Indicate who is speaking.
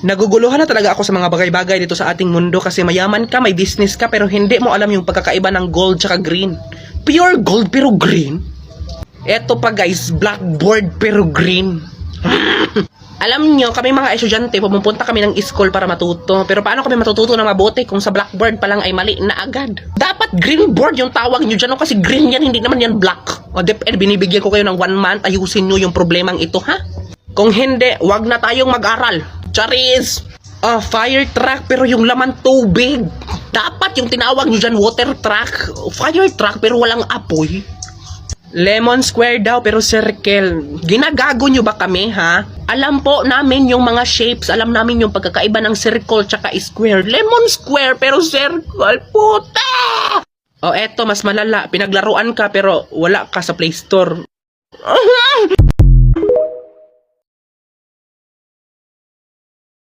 Speaker 1: Naguguluhan na talaga ako sa mga bagay-bagay dito sa ating mundo kasi mayaman ka, may business ka, pero hindi mo alam yung pagkakaiba ng gold tsaka green. Pure gold pero green? Eto pa guys, blackboard pero green. Alam nyo, kami mga estudyante, pumupunta kami ng school para matuto. Pero paano kami matututo na mabuti kung sa blackboard pa lang ay mali na agad? Dapat green board yung tawag nyo dyan, no? Kasi green yan, hindi naman yan black. O depende, binibigyan ko kayo ng 1 month, ayusin nyo yung problemang ito, ha? Kung hindi, wag na tayong mag-aral. Charis! Fire truck pero yung laman tubig. Dapat yung tinawag nyo dyan, water truck. Fire truck pero walang apoy. Lemon square daw pero circle. Ginagago nyo ba kami, ha? Alam po namin yung mga shapes. Alam namin yung pagkakaiba ng circle tsaka square. Lemon square pero circle. Puta! O eto, mas malala. Pinaglaruan ka pero wala ka sa Play Store.